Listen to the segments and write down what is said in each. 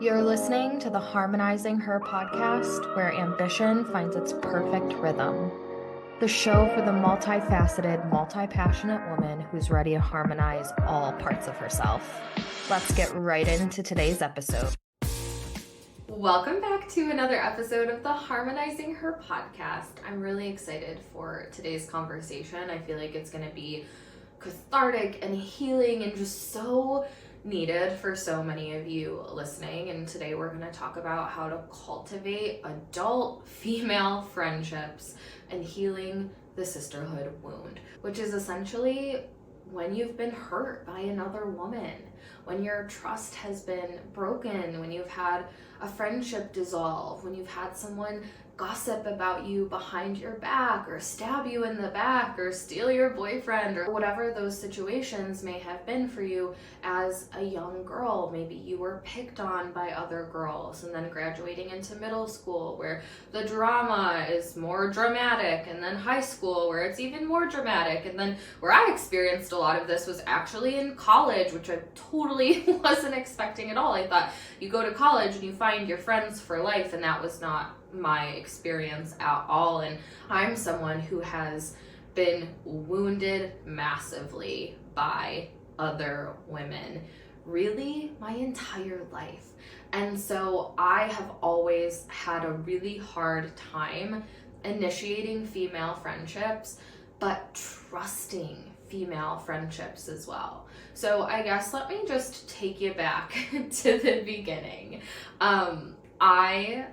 You're listening to the Harmonizing Her podcast, where ambition finds its perfect rhythm. The show for the multifaceted, multi-passionate woman who's ready to harmonize all parts of herself. Let's get right into today's episode. Welcome back to another episode of the Harmonizing Her podcast. I'm really excited for today's conversation. I feel like it's going to be cathartic and healing and just so needed for so many of you listening. And today we're going to talk about how to cultivate adult female friendships and healing the sisterhood wound, which is essentially when you've been hurt by another woman, when your trust has been broken, when you've had a friendship dissolve, when you've had someone gossip about you behind your back or stab you in the back or steal your boyfriend or whatever those situations may have been for you as a young girl. Maybe you were picked on by other girls, and then graduating into middle school where the drama is more dramatic, and then high school where it's even more dramatic, and then where I experienced a lot of this was actually in college, which I totally wasn't expecting at all. I thought you go to college and you find your friends for life, and that was not my experience at all. And I'm someone who has been wounded massively by other women really my entire life. And so I have always had a really hard time initiating female friendships, but trusting female friendships as well. So I guess let me just take you back to the beginning. I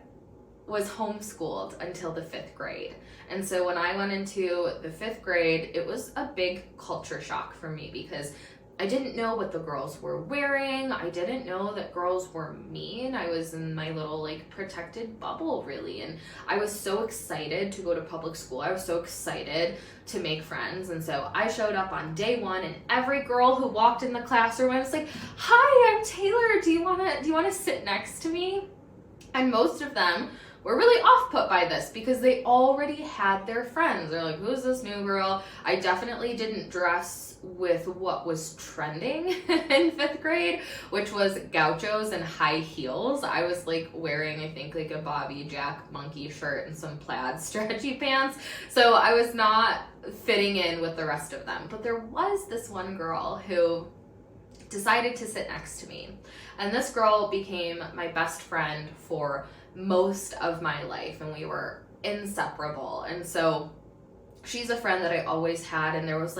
was homeschooled until the 5th grade. And so when I went into the 5th grade, it was a big culture shock for me because I didn't know what the girls were wearing. I didn't know that girls were mean. I was in my little protected bubble really. And I was so excited to go to public school. I was so excited to make friends. And so I showed up on day one, and every girl who walked in the classroom, I was like, "Hi, I'm Taylor. Do you wanna sit next to me?" And most of them were really off-put by this because they already had their friends. They're like, "Who's this new girl?" I definitely didn't dress with what was trending in 5th grade, which was gauchos and high heels. I was wearing, I think, a Bobby Jack monkey shirt and some plaid stretchy pants. So I was not fitting in with the rest of them. But there was this one girl who decided to sit next to me. And this girl became my best friend for most of my life, and we were inseparable. And so she's a friend that I always had, and there was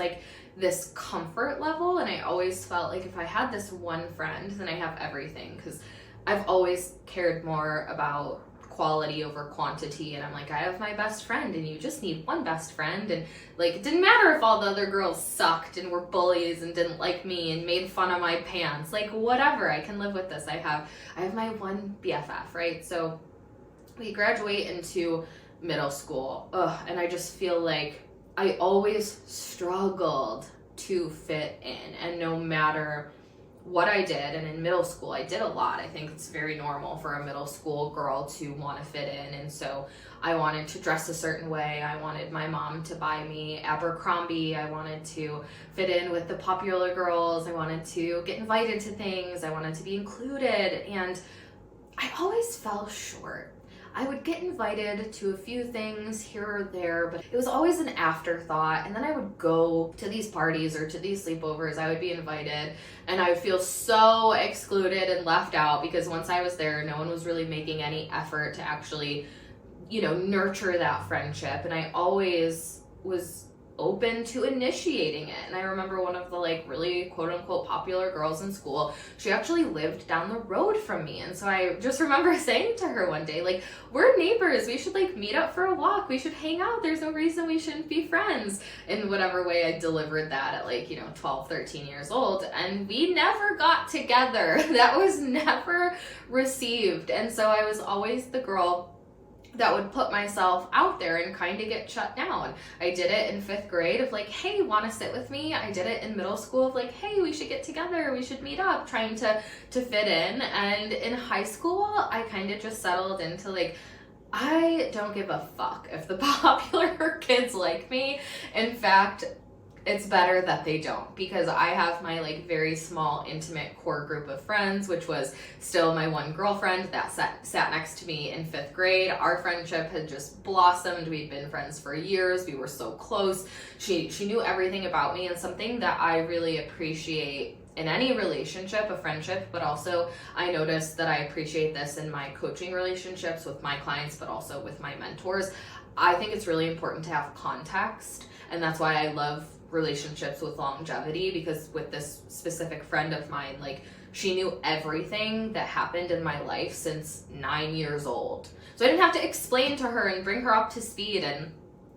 this comfort level, and I always felt like if I had this one friend, then I have everything, because I've always cared more about quality over quantity. And I'm like, I have my best friend, and you just need one best friend. And it didn't matter if all the other girls sucked and were bullies and didn't like me and made fun of my pants, whatever, I can live with this. I have my one BFF, right? So we graduate into middle school, and I just feel like I always struggled to fit in. And no matter what I did, and in middle school I did a lot. I think it's very normal for a middle school girl to want to fit in, and so I wanted to dress a certain way. I wanted my mom to buy me Abercrombie. I wanted to fit in with the popular girls. I wanted to get invited to things. I wanted to be included, and I always fell short. I would get invited to a few things here or there, but it was always an afterthought. And then I would go to these parties or to these sleepovers. I would be invited, and I would feel so excluded and left out because once I was there, no one was really making any effort to actually, nurture that friendship. And I always was open to initiating it. And I remember one of the really quote unquote popular girls in school, she actually lived down the road from me. And so I just remember saying to her one day, we're neighbors, we should meet up for a walk, we should hang out, there's no reason we shouldn't be friends, in whatever way I delivered that at 12, 13 years old. And we never got together. That was never received. And so I was always the girl that would put myself out there and kind of get shut down. I did it in 5th grade of hey, want to sit with me? I did it in middle school of hey, we should get together, we should meet up, trying to fit in. And in high school, I kind of just settled into I don't give a fuck if the popular kids like me. In fact, it's better that they don't, because I have my like very small intimate core group of friends, which was still my one girlfriend that sat next to me in 5th grade. Our friendship had just blossomed. We'd been friends for years. We were so close. She knew everything about me, and something that I really appreciate in any relationship, a friendship, but also I noticed that I appreciate this in my coaching relationships with my clients, but also with my mentors. I think it's really important to have context, and that's why I love relationships with longevity, because with this specific friend of mine, like, she knew everything that happened in my life since 9 years old. So I didn't have to explain to her and bring her up to speed. And,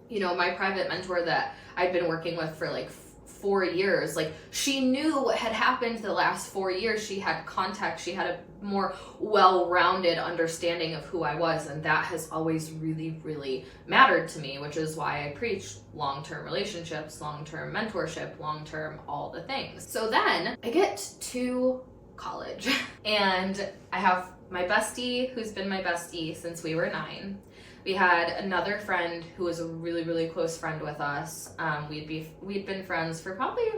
you know, my private mentor that I'd been working with for like 4 years, like, she knew what had happened the last 4 years. She had context. She had a more well-rounded understanding of who I was, and that has always really, really mattered to me, which is why I preach long-term relationships, long-term mentorship, long-term all the things. So then I get to college and I have my bestie, who's been my bestie since we were 9. We had another friend who was a really, really close friend with us. We'd been friends for probably,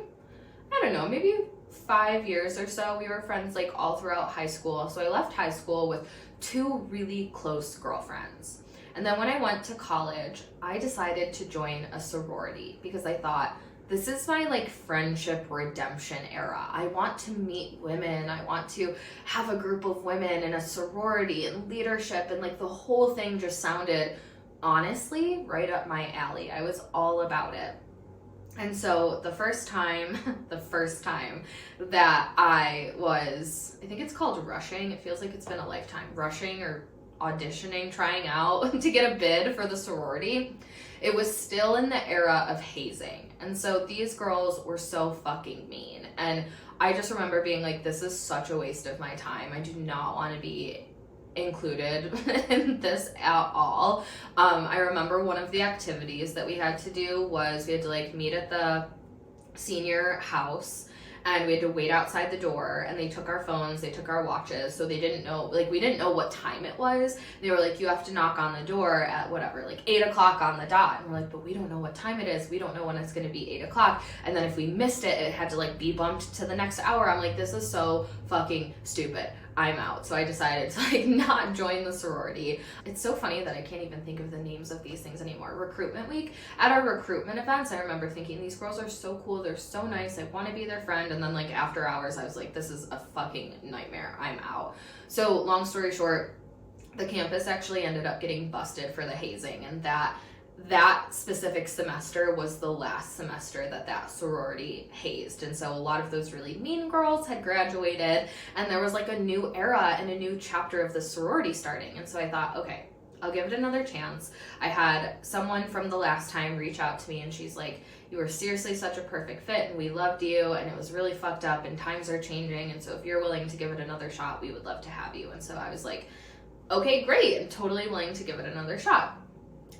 I don't know, maybe 5 years or so. We were friends like all throughout high school. So I left high school with 2 really close girlfriends. And then when I went to college, I decided to join a sorority because I thought, this is my like friendship redemption era. I want to meet women. I want to have a group of women in a sorority and leadership, and like the whole thing just sounded honestly right up my alley. I was all about it. And so the first time that I think it's called rushing. It feels like it's been a lifetime. Rushing or auditioning, trying out to get a bid for the sorority. It was still in the era of hazing. And so these girls were so fucking mean. And I just remember being like, this is such a waste of my time. I do not want to be included in this at all. I remember one of the activities that we had to do was we had to like meet at the senior house, and we had to wait outside the door, and they took our phones, they took our watches, so they didn't know, like, we didn't know what time it was. They were like, you have to knock on the door at whatever, like 8 o'clock on the dot. And we're like, but we don't know what time it is. We don't know when it's going to be 8 o'clock. And then if we missed it, it had to like be bumped to the next hour. I'm like, this is so fucking stupid. I'm out. So I decided to like not join the sorority. It's so funny that I can't even think of the names of these things anymore. Recruitment week. At our recruitment events, I remember thinking, these girls are so cool. They're so nice. I want to be their friend. And then like after hours, I was like, this is a fucking nightmare. I'm out. So long story short, the campus actually ended up getting busted for the hazing, and that specific semester was the last semester that sorority hazed. And so a lot of those really mean girls had graduated, and there was like a new era and a new chapter of the sorority starting. And so I thought, okay, I'll give it another chance. I had someone from the last time reach out to me, and she's like, you were seriously such a perfect fit, and we loved you, and it was really fucked up, and times are changing, and so if you're willing to give it another shot, we would love to have you. And so I was like, okay, great, I'm totally willing to give it another shot.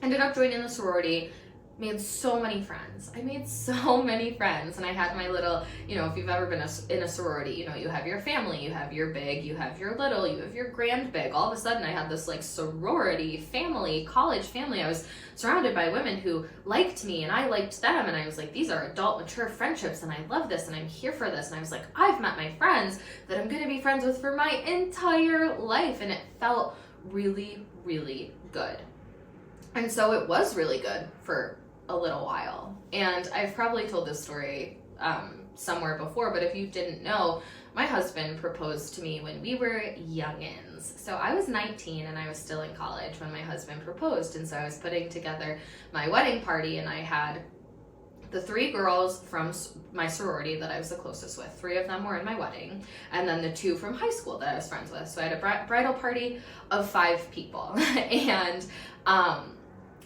Ended up joining the sorority, made so many friends. I made so many friends, and I had my little, you know, if you've ever been in a sorority, you know, you have your family, you have your big, you have your little, you have your grand big. All of a sudden, I had this like sorority family, college family. I was surrounded by women who liked me, and I liked them, and I was like, these are adult, mature friendships, and I love this, and I'm here for this. And I was like, I've met my friends that I'm going to be friends with for my entire life, and it felt really, really good. And so it was really good for a little while. And I've probably told this story somewhere before, but if you didn't know, my husband proposed to me when we were youngins. So I was 19 and I was still in college when my husband proposed. And so I was putting together my wedding party, and I had the 3 girls from my sorority that I was the closest with. 3 of them were in my wedding, and then the 2 from high school that I was friends with. So I had a bridal party of 5 people. And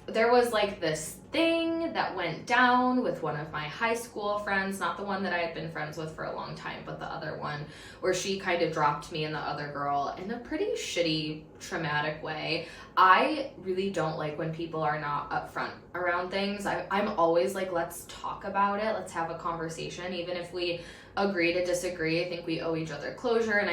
there was like this thing that went down with one of my high school friends, not the one that I had been friends with for a long time, but the other one, where she kind of dropped me and the other girl in a pretty shitty, traumatic way. I really don't like when people are not upfront around things. I'm always like, let's talk about it. Let's have a conversation. Even if we agree to disagree, I think we owe each other closure. And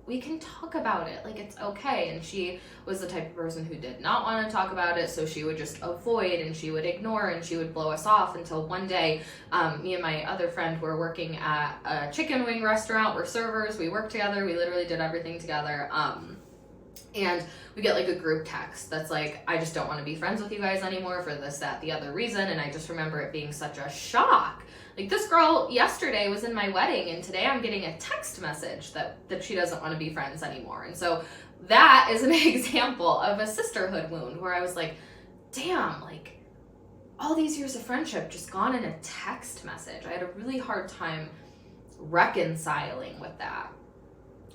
we can talk about it. Like, it's okay. And she was the type of person who did not want to talk about it. So she would just avoid and she would ignore and she would blow us off until one day, me and my other friend were working at a chicken wing restaurant. We're servers. We worked together. We literally did everything together. And we get like a group text that's like, I just don't want to be friends with you guys anymore for this, that, the other reason. And I just remember it being such a shock. Like, this girl yesterday was in my wedding and today I'm getting a text message that she doesn't want to be friends anymore. And so that is an example of a sisterhood wound where I was like, damn, like all these years of friendship just gone in a text message. I had a really hard time reconciling with that.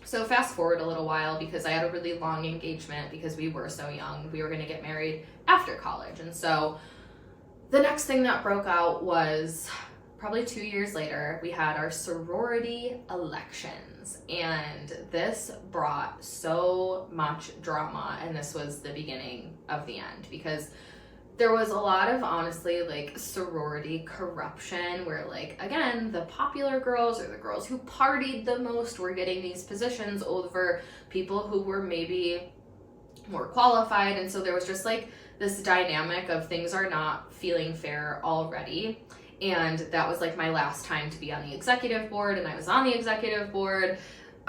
So fast forward a little while, because I had a really long engagement because we were so young. We were going to get married after college. And so the next thing that broke out was probably 2 years later, we had our sorority elections. And this brought so much drama. And this was the beginning of the end, because there was a lot of, honestly, like, sorority corruption where, like, again, the popular girls or the girls who partied the most were getting these positions over people who were maybe more qualified. And so there was just like this dynamic of things are not feeling fair already. And that was like my last time to be on the executive board, and I was on the executive board.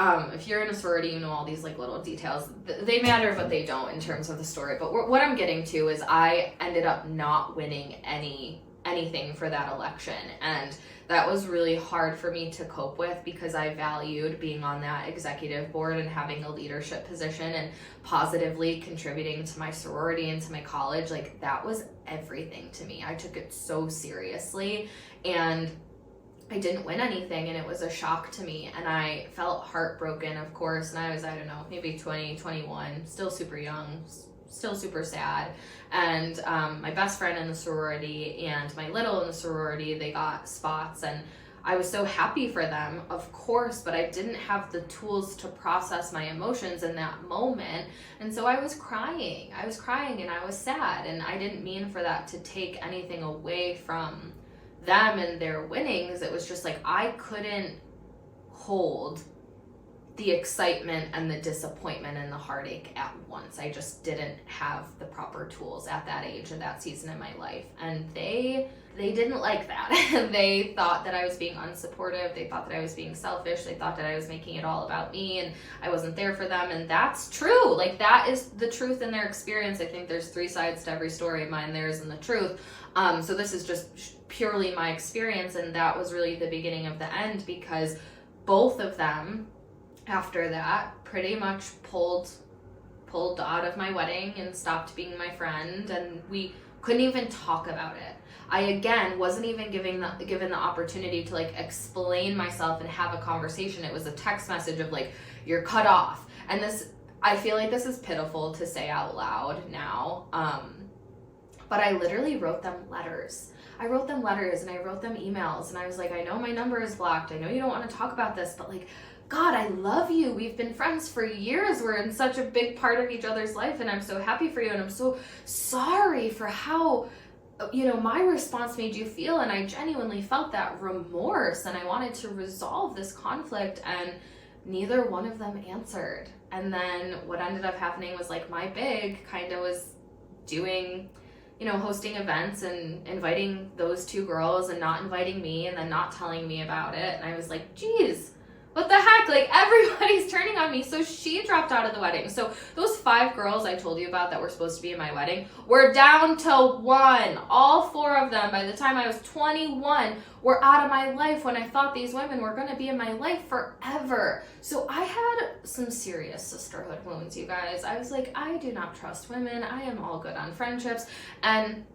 If you're in a sorority, you know all these like little details. They matter, but they don't in terms of the story. But what I'm getting to is I ended up not winning anything for that election. And that was really hard for me to cope with, because I valued being on that executive board and having a leadership position and positively contributing to my sorority and to my college. Like, that was everything to me. I took it so seriously, and I didn't win anything, and it was a shock to me, and I felt heartbroken, of course. And I was, I don't know, maybe 20, 21, still super young, still super sad. And my best friend in the sorority and my little in the sorority, they got spots, and I was so happy for them, of course, but I didn't have the tools to process my emotions in that moment. And so I was crying and I was sad, and I didn't mean for that to take anything away from them and their winnings. It was just like I couldn't hold the excitement and the disappointment and the heartache at once. I just didn't have the proper tools at that age and that season in my life. And they didn't like that. They thought that I was being unsupportive. They thought that I was being selfish. They thought that I was making it all about me and I wasn't there for them. And that's true. Like, that is the truth in their experience. I think there's 3 sides to every story: mine, theirs, and the truth. So this is just purely my experience, and that was really the beginning of the end, because both of them after that pretty much pulled out of my wedding and stopped being my friend, and we couldn't even talk about it. I, again, wasn't even given the opportunity to like explain myself and have a conversation. It was a text message of like, you're cut off. And this, I feel like this is pitiful to say out loud now, but I literally wrote them letters. I wrote them letters and I wrote them emails, and I was like, I know my number is blocked. I know you don't want to talk about this, but like, God, I love you. We've been friends for years. We're in such a big part of each other's life, and I'm so happy for you, and I'm so sorry for how, my response made you feel, and I genuinely felt that remorse, and I wanted to resolve this conflict, and neither one of them answered. And then what ended up happening was like my big kind of was doing, hosting events and inviting those 2 girls and not inviting me, and then not telling me about it. And I was like, geez, what the heck? Like, everybody's turning on me. So she dropped out of the wedding. So those 5 girls I told you about that were supposed to be in my wedding were down to 1. All 4 of them, by the time I was 21, were out of my life, when I thought these women were going to be in my life forever. So I had some serious sisterhood wounds, you guys. I was like, I do not trust women. I am all good on friendships. And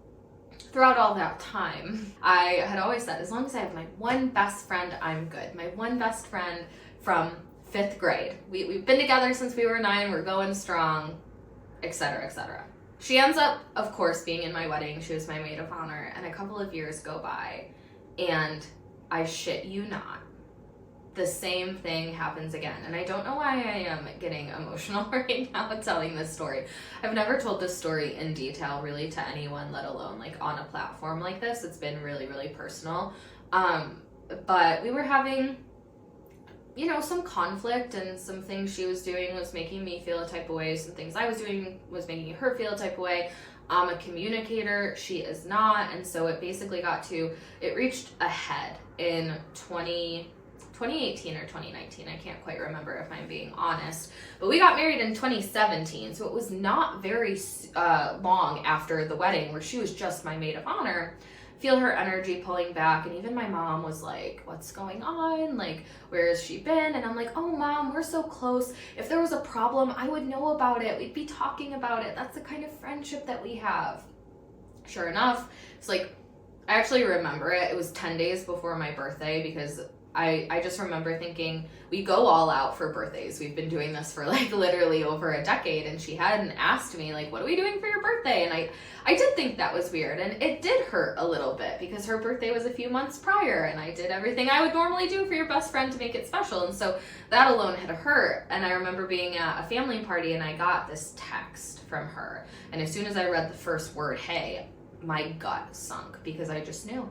throughout all that time, I had always said, as long as I have my one best friend, I'm good. My one best friend from 5th grade. We've been together since we were 9. We're going strong, etc., etc. She ends up, of course, being in my wedding. She was my maid of honor. And a couple of years go by, and I shit you not, the same thing happens again. And I don't know why I am getting emotional right now telling this story. I've never told this story in detail really to anyone, let alone like on a platform like this. It's been really, really personal. But we were having some conflict, and some things she was doing was making me feel a type of way. Some things I was doing was making her feel a type of way. I'm a communicator, she is not. And so it basically it reached a head in 2018 or 2019. I can't quite remember, if I'm being honest. But we got married in 2017. So it was not very long after the wedding, where she was just my maid of honor. Feel her energy pulling back, and even my mom was like, what's going on? Like, where has she been? And I'm like, oh Mom, we're so close. If there was a problem, I would know about it. We'd be talking about it. That's the kind of friendship that we have. Sure enough, it's like, I actually remember it. It was 10 days before my birthday, because I just remember thinking, we go all out for birthdays. We've been doing this for like literally over a decade, and she hadn't asked me like, what are we doing for your birthday? And I did think that was weird, and it did hurt a little bit, because her birthday was a few months prior, and I did everything I would normally do for your best friend to make it special. And so that alone had hurt. And I remember being at a family party, and I got this text from her. And as soon as I read the first word, hey, my gut sunk, because I just knew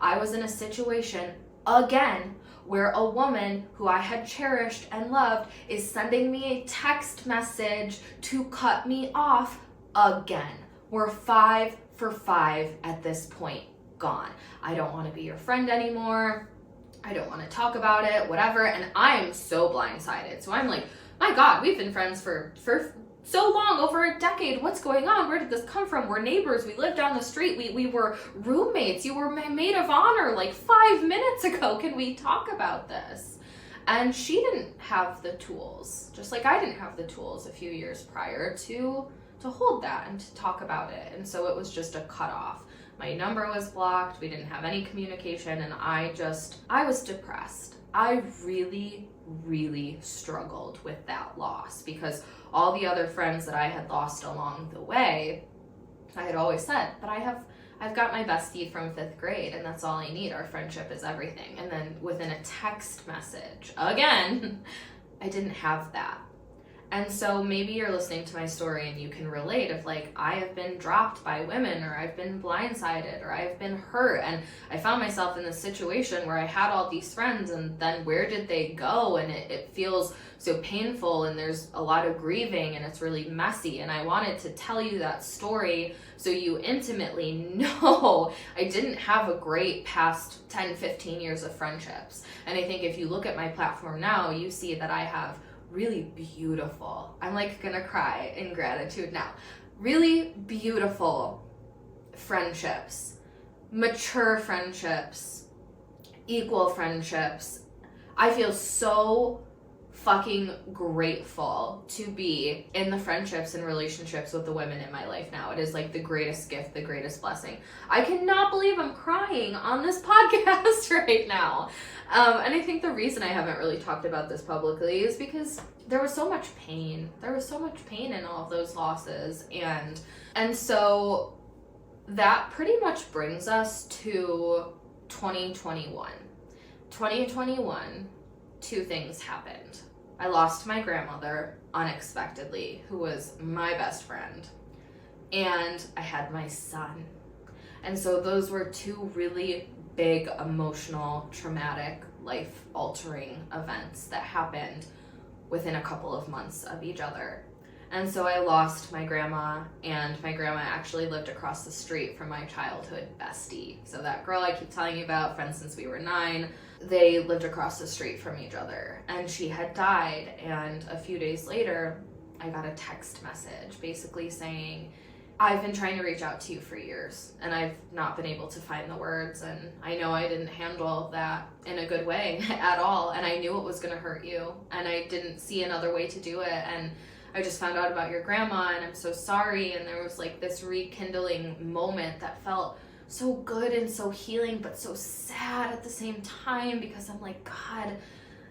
I was in a situation again where a woman who I had cherished and loved is sending me a text message to cut me off again. We're 5 for 5 at this point, gone. I don't want to be your friend anymore. I don't want to talk about it, whatever. And I am so blindsided. So I'm like, my God, we've been friends for so long, over a decade. What's going on? Where did this come from? We're neighbors. We live down the street. We were roommates. You were my maid of honor like 5 minutes ago. Can we talk about this? And she didn't have the tools, just like I didn't have the tools a few years prior to hold that and to talk about it. And so it was just a cutoff. My number was blocked. We didn't have any communication, and I was depressed. I really, really struggled with that loss, because all the other friends that I had lost along the way, I had always said, but I've got my bestie from 5th grade, and that's all I need. Our friendship is everything. And then within a text message, again, I didn't have that. And so maybe you're listening to my story and you can relate, if like, I have been dropped by women, or I've been blindsided, or I've been hurt, and I found myself in this situation where I had all these friends, and then where did they go? And it feels so painful, and there's a lot of grieving, and it's really messy. And I wanted to tell you that story so you intimately know I didn't have a great past 10, 15 years of friendships. And I think if you look at my platform now, you see that I have really beautiful, I'm like gonna cry in gratitude now, really beautiful friendships, mature friendships, equal friendships. I feel so fucking grateful to be in the friendships and relationships with the women in my life now. It is like the greatest gift, the greatest blessing. I cannot believe I'm crying on this podcast right now. And I think the reason I haven't really talked about this publicly is because there was so much pain. There was so much pain in all of those losses. And so that pretty much brings us to 2021. 2021, 2 things happened. I lost my grandmother unexpectedly, who was my best friend, and I had my son. And so those were 2 really big, emotional, traumatic, life-altering events that happened within a couple of months of each other. And so I lost my grandma, and my grandma actually lived across the street from my childhood bestie. So that girl I keep telling you about, friends since we were 9, they lived across the street from each other, and she had died. And a few days later, I got a text message basically saying, I've been trying to reach out to you for years, and I've not been able to find the words, and I know I didn't handle that in a good way at all, and I knew it was going to hurt you, and I didn't see another way to do it, and I just found out about your grandma, and I'm so sorry. And there was like this rekindling moment that felt so good and so healing, but so sad at the same time, because I'm like, God,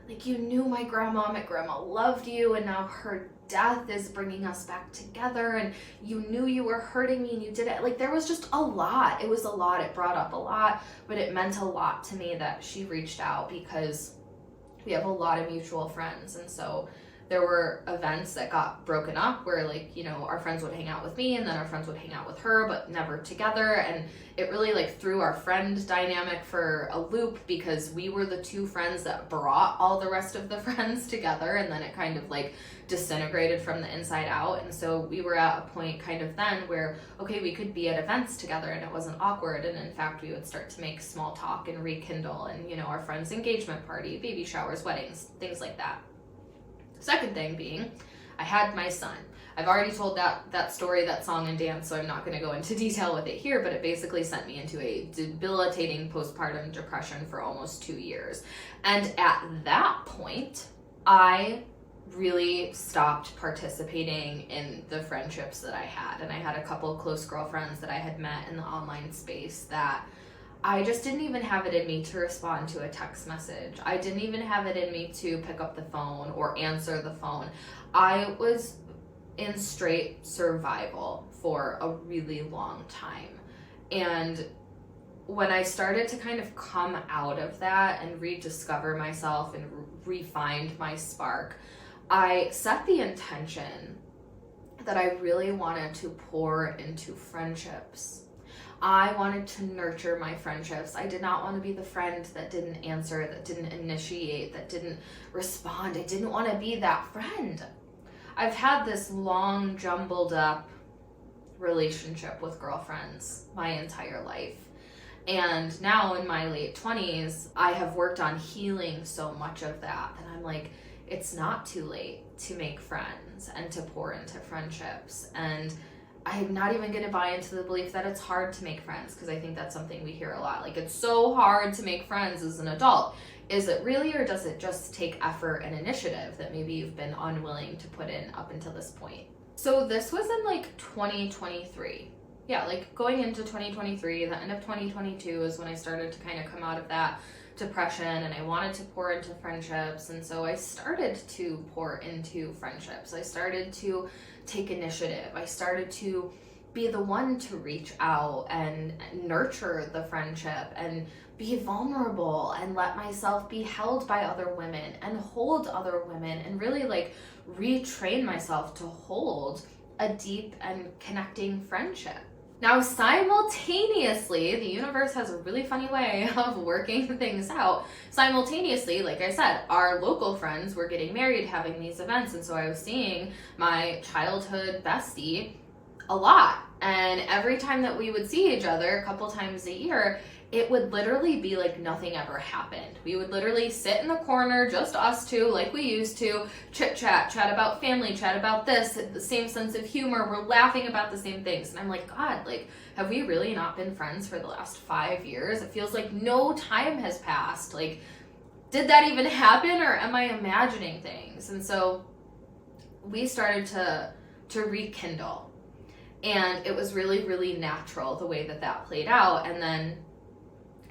like, you knew my grandma loved you, and now her death is bringing us back together, and you knew you were hurting me, and you did it. Like, there was just a lot. It was a lot. It brought up a lot, but it meant a lot to me that she reached out, because we have a lot of mutual friends. And so There were events that got broken up where, like, you know, our friends would hang out with me and then our friends would hang out with her, but never together. And it really like threw our friend dynamic for a loop, because we were the two friends that brought all the rest of the friends together, and then it kind of like disintegrated from the inside out. And so we were at a point kind of then where, okay, we could be at events together and it wasn't awkward. And in fact, we would start to make small talk and rekindle, and, you know, our friends' engagement party, baby showers, weddings, things like that. Second thing being, I had my son. I've already told that story, that song and dance, so I'm not going to go into detail with it here, but it basically sent me into a debilitating postpartum depression for almost 2 years. And at that point, I really stopped participating in the friendships that I had. And I had a couple close girlfriends that I had met in the online space that I just didn't even have it in me to respond to a text message. I didn't even have it in me to pick up the phone or answer the phone. I was in straight survival for a really long time. And when I started to kind of come out of that and rediscover myself and refind my spark, I set the intention that I really wanted to pour into friendships. I wanted to nurture my friendships. I did not want to be the friend that didn't answer, that didn't initiate, that didn't respond. I didn't want to be that friend. I've had this long, jumbled up relationship with girlfriends my entire life. And now in my late 20s, I have worked on healing so much of that I'm like, it's not too late to make friends and to pour into friendships. And I'm not even going to buy into the belief that it's hard to make friends, because I think that's something we hear a lot. Like, it's so hard to make friends as an adult. Is it really, or does it just take effort and initiative that maybe you've been unwilling to put in up until this point? So this was in like 2023. Yeah, like going into 2023, the end of 2022 is when I started to kind of come out of that depression, and I wanted to pour into friendships. And so I started to pour into friendships. I started to take initiative. I started to be the one to reach out and nurture the friendship and be vulnerable and let myself be held by other women and hold other women, and really like retrain myself to hold a deep and connecting friendship. Now, simultaneously, the universe has a really funny way of working things out. Simultaneously, like I said, our local friends were getting married, having these events, and so I was seeing my childhood bestie a lot. And every time that we would see each other, a couple times a year, it would literally be like nothing ever happened. We would literally sit in the corner, just us two, like we used to, chat about family, chat about this, the same sense of humor. We're laughing about the same things. And I'm like, God, like, have we really not been friends for the last 5 years? It feels like no time has passed. Like, did that even happen, or am I imagining things? And so we started to rekindle. And it was really, really natural the way that played out. And then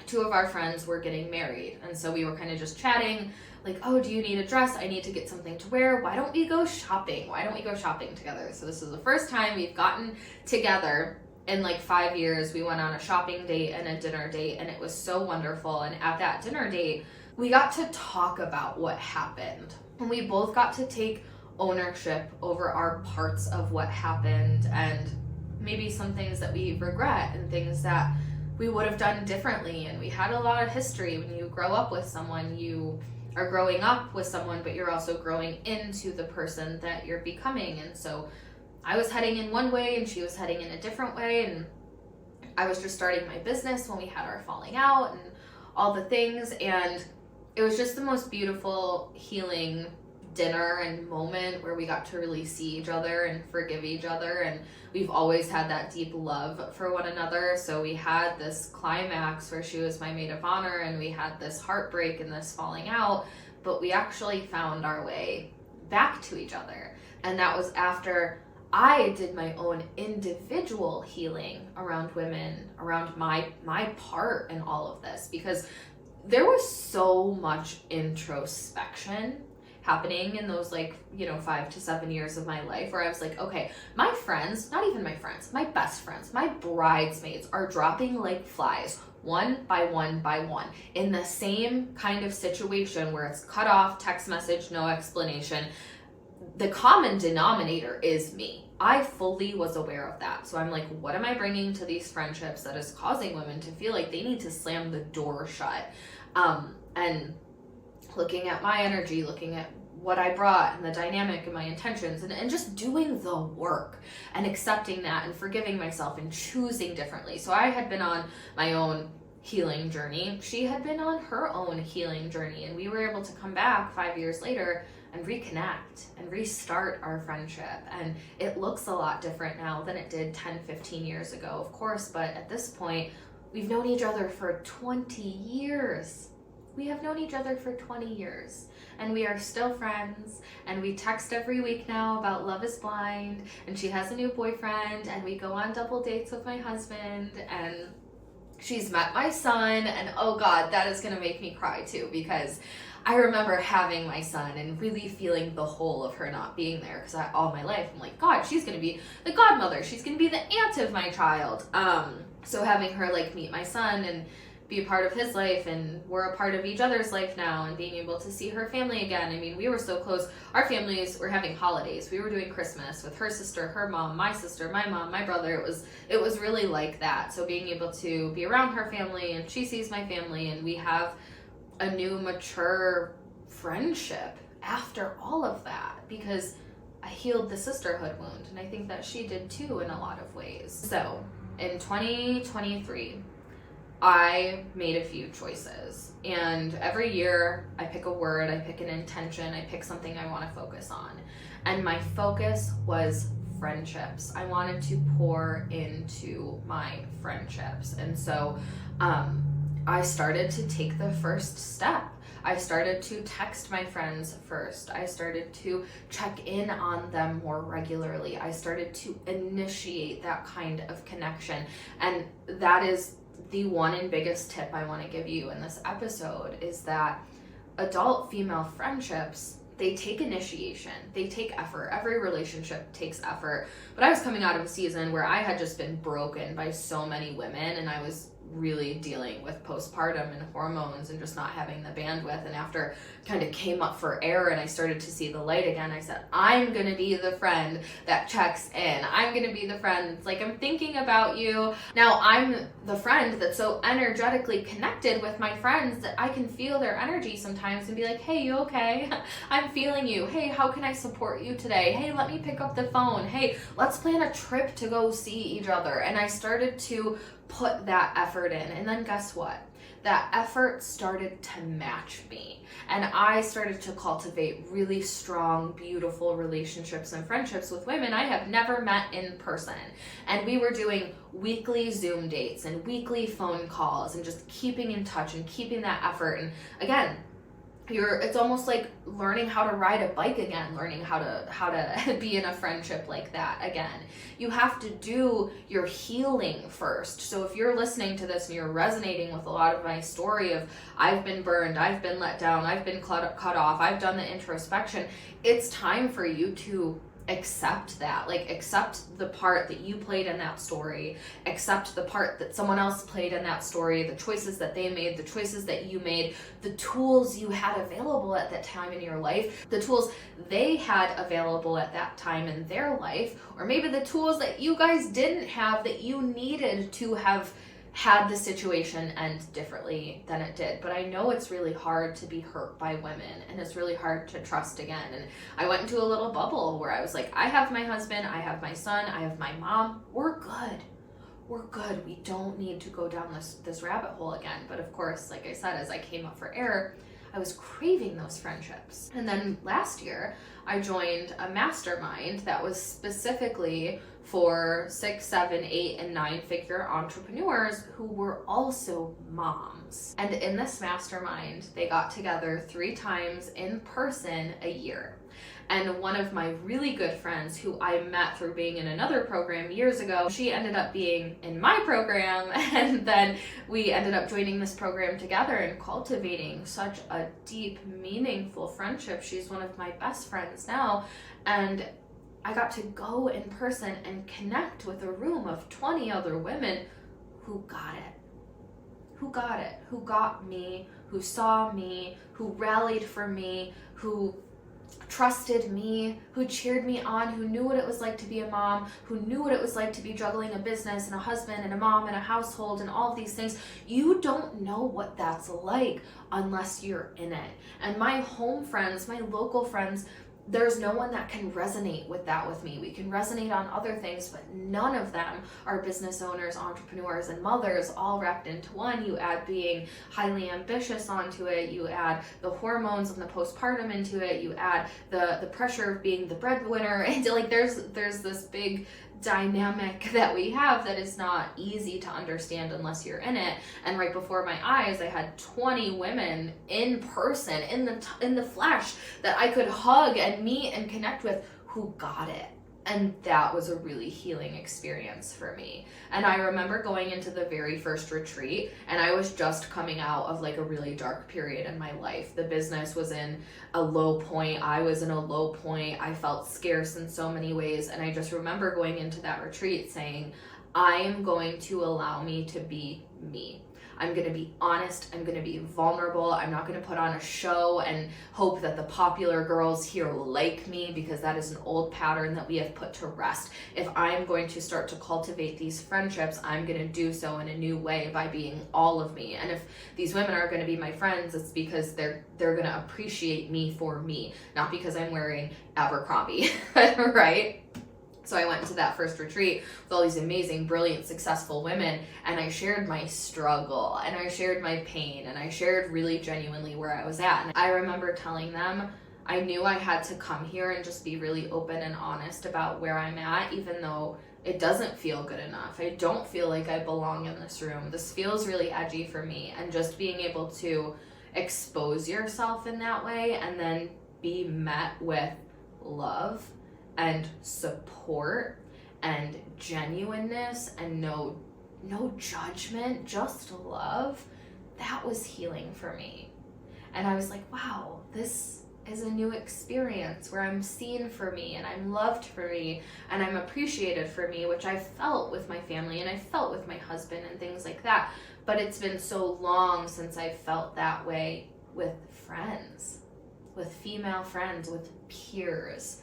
2 of our friends were getting married. And so we were kind of just chatting, like, oh, do you need a dress? I need to get something to wear. Why don't we go shopping? Why don't we go shopping together? So this is the first time we've gotten together in like 5 years. We went on a shopping date and a dinner date, and it was so wonderful. And at that dinner date, we got to talk about what happened. And we both got to take ownership over our parts of what happened, and maybe some things that we regret and things that we would have done differently. And we had a lot of history. When you grow up with someone, you are growing up with someone, but you're also growing into the person that you're becoming. And so I was heading in one way and she was heading in a different way. And I was just starting my business when we had our falling out and all the things. And it was just the most beautiful, healing dinner and moment where we got to really see each other and forgive each other. And we've always had that deep love for one another. So we had this climax where she was my maid of honor, and we had this heartbreak and this falling out, but we actually found our way back to each other. And that was after I did my own individual healing around women, around my part in all of this, because there was so much introspection happening in those 5 to 7 years of my life, where I was like, okay, my friends, not even my friends, my best friends, my bridesmaids are dropping like flies, one by one by one, in the same kind of situation where it's cut off, text message, no explanation. the common denominator is me. I fully was aware of that. So I'm like, what am I bringing to these friendships that is causing women to feel like they need to slam the door shut? And looking at my energy, looking at what I brought and the dynamic and my intentions, and just doing the work and accepting that and forgiving myself and choosing differently. So I had been on my own healing journey. She had been on her own healing journey, and we were able to come back 5 years later and reconnect and restart our friendship. And it looks a lot different now than it did 10, 15 years ago, of course, but at this point, we've known each other for 20 years. We have known each other for 20 years, and we are still friends, and we text every week now about Love is Blind, and she has a new boyfriend, and we go on double dates with my husband, and she's met my son, and oh God, that is gonna make me cry too, because I remember having my son and really feeling the whole of her not being there, because all my life I'm like, God, she's gonna be the godmother, she's gonna be the aunt of my child. So having her like meet my son and be a part of his life, and we're a part of each other's life now, and being able to see her family again. I mean, we were so close. Our families were having holidays. We were doing Christmas with her sister, her mom, my sister, my mom, my brother. It was really like that. So being able to be around her family, and she sees my family, and we have a new mature friendship after all of that, because I healed the sisterhood wound, and I think that she did too in a lot of ways. So in 2023, I made a few choices, and every year I pick a word, I pick an intention, I pick something I want to focus on, and my focus was friendships. I wanted to pour into my friendships, and so I started to take the first step. I started to text my friends first. I started to check in on them more regularly. I started to initiate that kind of connection, and that is the one and biggest tip I want to give you in this episode, is that adult female friendships, they take initiation, they take effort. Every relationship takes effort. But I was coming out of a season where I had just been broken by so many women, and I was really dealing with postpartum and hormones and just not having the bandwidth. And after kind of came up for air and I started to see the light again, I said, I'm gonna be the friend that checks in. I'm gonna be the friend that's like, I'm thinking about you. Now I'm the friend that's so energetically connected with my friends that I can feel their energy sometimes and be like, hey, you okay? I'm feeling you. Hey, how can I support you today? Hey, let me pick up the phone. Hey, let's plan a trip to go see each other. And I started to put that effort in, and then guess what? That effort started to match me, and I started to cultivate really strong, beautiful relationships and friendships with women I have never met in person. And we were doing weekly Zoom dates and weekly phone calls and just keeping in touch and keeping that effort. And again, it's almost like learning how to ride a bike again, learning how to be in a friendship like that again. You have to do your healing first. So if you're listening to this and you're resonating with a lot of my story of I've been burned, I've been let down, I've been cut off, I've done the introspection, it's time for you to accept that. Like, accept the part that you played in that story, accept the part that someone else played in that story, the choices that they made, the choices that you made, the tools you had available at that time in your life, the tools they had available at that time in their life, or maybe the tools that you guys didn't have that you needed to have had the situation end differently than it did. But I know it's really hard to be hurt by women, and it's really hard to trust again. And I went into a little bubble where I was like, I have my husband, I have my son, I have my mom, we're good. We're good. We don't need to go down this rabbit hole again. But of course, like I said, as I came up for air, I was craving those friendships. And then last year, I joined a mastermind that was specifically for 6, 7, 8, and 9-figure entrepreneurs who were also moms. And in this mastermind, they got together 3 times in person a year. And one of my really good friends who I met through being in another program years ago, she ended up being in my program, and then we ended up joining this program together and cultivating such a deep, meaningful friendship. She's one of my best friends now, and I got to go in person and connect with a room of 20 other women who got it, who got me, who saw me, who rallied for me, who trusted me, who cheered me on, who knew what it was like to be a mom, who knew what it was like to be juggling a business and a husband and a mom and a household and all of these things. You don't know what that's like unless you're in it. And my home friends, my local friends, there's no one that can resonate with that with me. We can resonate on other things, but none of them are business owners, entrepreneurs, and mothers all wrapped into one. You add being highly ambitious onto it, you add the hormones and the postpartum into it, you add the pressure of being the breadwinner, and like there's this big dynamic that we have that is not easy to understand unless you're in it. And right before my eyes, I had 20 women in person, in the flesh, that I could hug and meet and connect with, who got it. And that was a really healing experience for me. And I remember going into the very first retreat, and I was just coming out of like a really dark period in my life. The business was in a low point. I was in a low point. I felt scarce in so many ways. And I just remember going into that retreat saying, I am going to allow me to be me. I'm going to be honest. I'm going to be vulnerable. I'm not going to put on a show and hope that the popular girls here like me, because that is an old pattern that we have put to rest. If I'm going to start to cultivate these friendships, I'm going to do so in a new way by being all of me. And if these women are going to be my friends, it's because they're going to appreciate me for me, not because I'm wearing Abercrombie, right? So I went into that first retreat with all these amazing, brilliant, successful women, and I shared my struggle, and I shared my pain, and I shared really genuinely where I was at. And I remember telling them I knew I had to come here and just be really open and honest about where I'm at, even though it doesn't feel good enough. I don't feel like I belong in this room. This feels really edgy for me. And just being able to expose yourself in that way and then be met with love and support and genuineness and no judgment, just love, that was healing for me. And I was like, wow, this is a new experience where I'm seen for me and I'm loved for me and I'm appreciated for me, which I felt with my family and I felt with my husband and things like that. But it's been so long since I felt that way with friends, with female friends, with peers,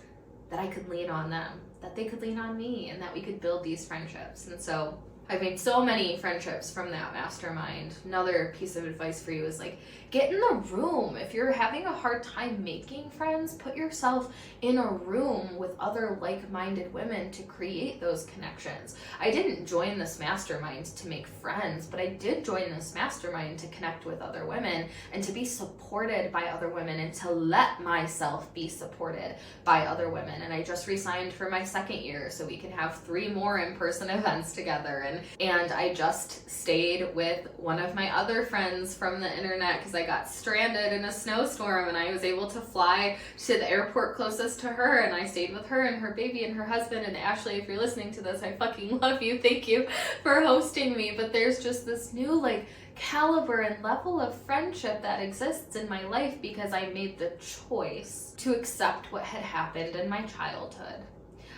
that I could lean on them, that they could lean on me, and that we could build these friendships. And so I've made so many friendships from that mastermind. Another piece of advice for you is like, get in the room. If you're having a hard time making friends, put yourself in a room with other like-minded women to create those connections. I didn't join this mastermind to make friends, but I did join this mastermind to connect with other women and to be supported by other women and to let myself be supported by other women. And I just re-signed for my second year so we can have 3 more in-person events together. And I just stayed with one of my other friends from the internet because I got stranded in a snowstorm and I was able to fly to the airport closest to her, and I stayed with her and her baby and her husband. And Ashley, if you're listening to this, I fucking love you. Thank you for hosting me. But there's just this new like caliber and level of friendship that exists in my life because I made the choice to accept what had happened in my childhood.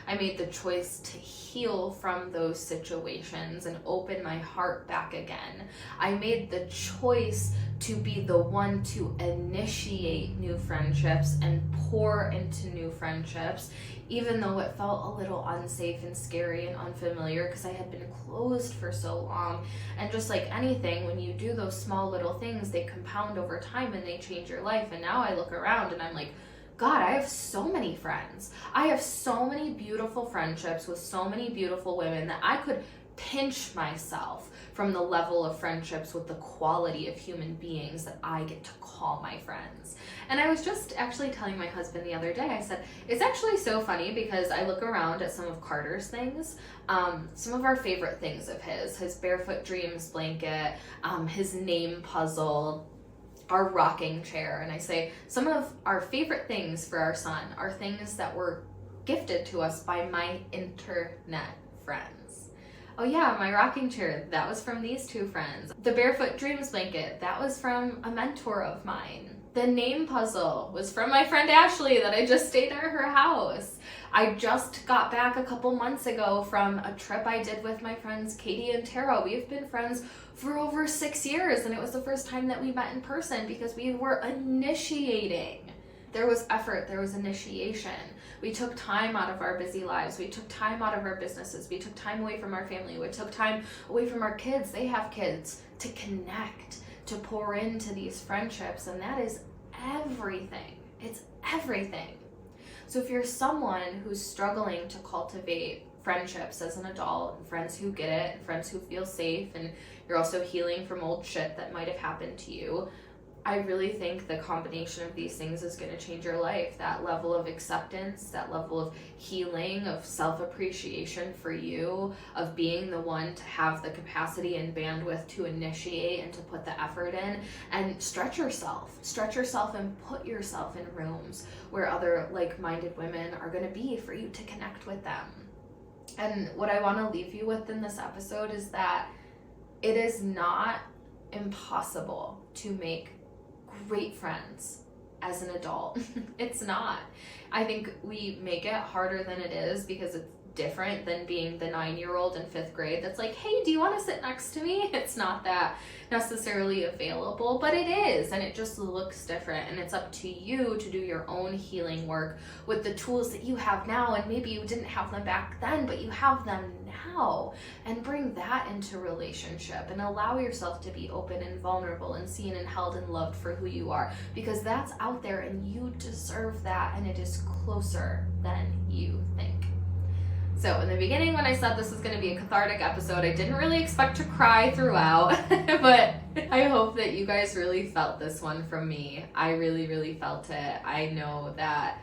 I made the choice to heal from those situations and open my heart back again. I made the choice to be the one to initiate new friendships and pour into new friendships, even though it felt a little unsafe and scary and unfamiliar because I had been closed for so long. And just like anything, when you do those small little things, they compound over time and they change your life. And now I look around and I'm like, God, I have so many friends. I have so many beautiful friendships with so many beautiful women that I could pinch myself from the level of friendships with the quality of human beings that I get to call my friends. And I was just actually telling my husband the other day, I said, it's actually so funny because I look around at some of Carter's things, some of our favorite things of his Barefoot Dreams blanket, his name puzzle, our rocking chair, and I say some of our favorite things for our son are things that were gifted to us by my internet friends. Oh yeah, my rocking chair, that was from these 2 friends. The Barefoot Dreams blanket, that was from a mentor of mine. The name puzzle was from my friend Ashley that I just stayed at her house. I just got back a couple months ago from a trip I did with my friends Katie and Tara. We've been friends for over 6 years, and it was the first time that we met in person because we were initiating There was effort, there was initiation. We took time out of our busy lives. We took time out of our businesses. We took time away from our family. We took time away from our kids. They have kids, to connect, to pour into these friendships. And that is everything. It's everything. So if you're someone who's struggling to cultivate friendships as an adult, and friends who get it, and friends who feel safe, and you're also healing from old shit that might have happened to you, I really think the combination of these things is going to change your life. That level of acceptance, that level of healing, of self-appreciation for you, of being the one to have the capacity and bandwidth to initiate and to put the effort in, and stretch yourself and put yourself in rooms where other like-minded women are going to be for you to connect with them. And what I want to leave you with in this episode is that it is not impossible to make great friends as an adult. It's not. I think we make it harder than it is because it's different than being the 9-year-old in 5th grade that's like, hey, do you want to sit next to me? It's not that necessarily available, but it is, and it just looks different, and it's up to you to do your own healing work with the tools that you have now, and maybe you didn't have them back then, but you have them now, and bring that into relationship and allow yourself to be open and vulnerable and seen and held and loved for who you are, because that's out there and you deserve that, and it is closer than you think. So in the beginning, when I said this was going to be a cathartic episode, I didn't really expect to cry throughout, but I hope that you guys really felt this one from me. I really, really felt it. I know that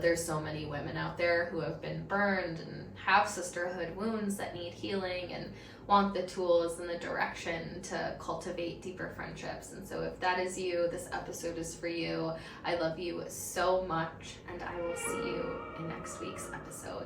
there's so many women out there who have been burned and have sisterhood wounds that need healing and want the tools and the direction to cultivate deeper friendships. And so if that is you, this episode is for you. I love you so much, and I will see you in next week's episode.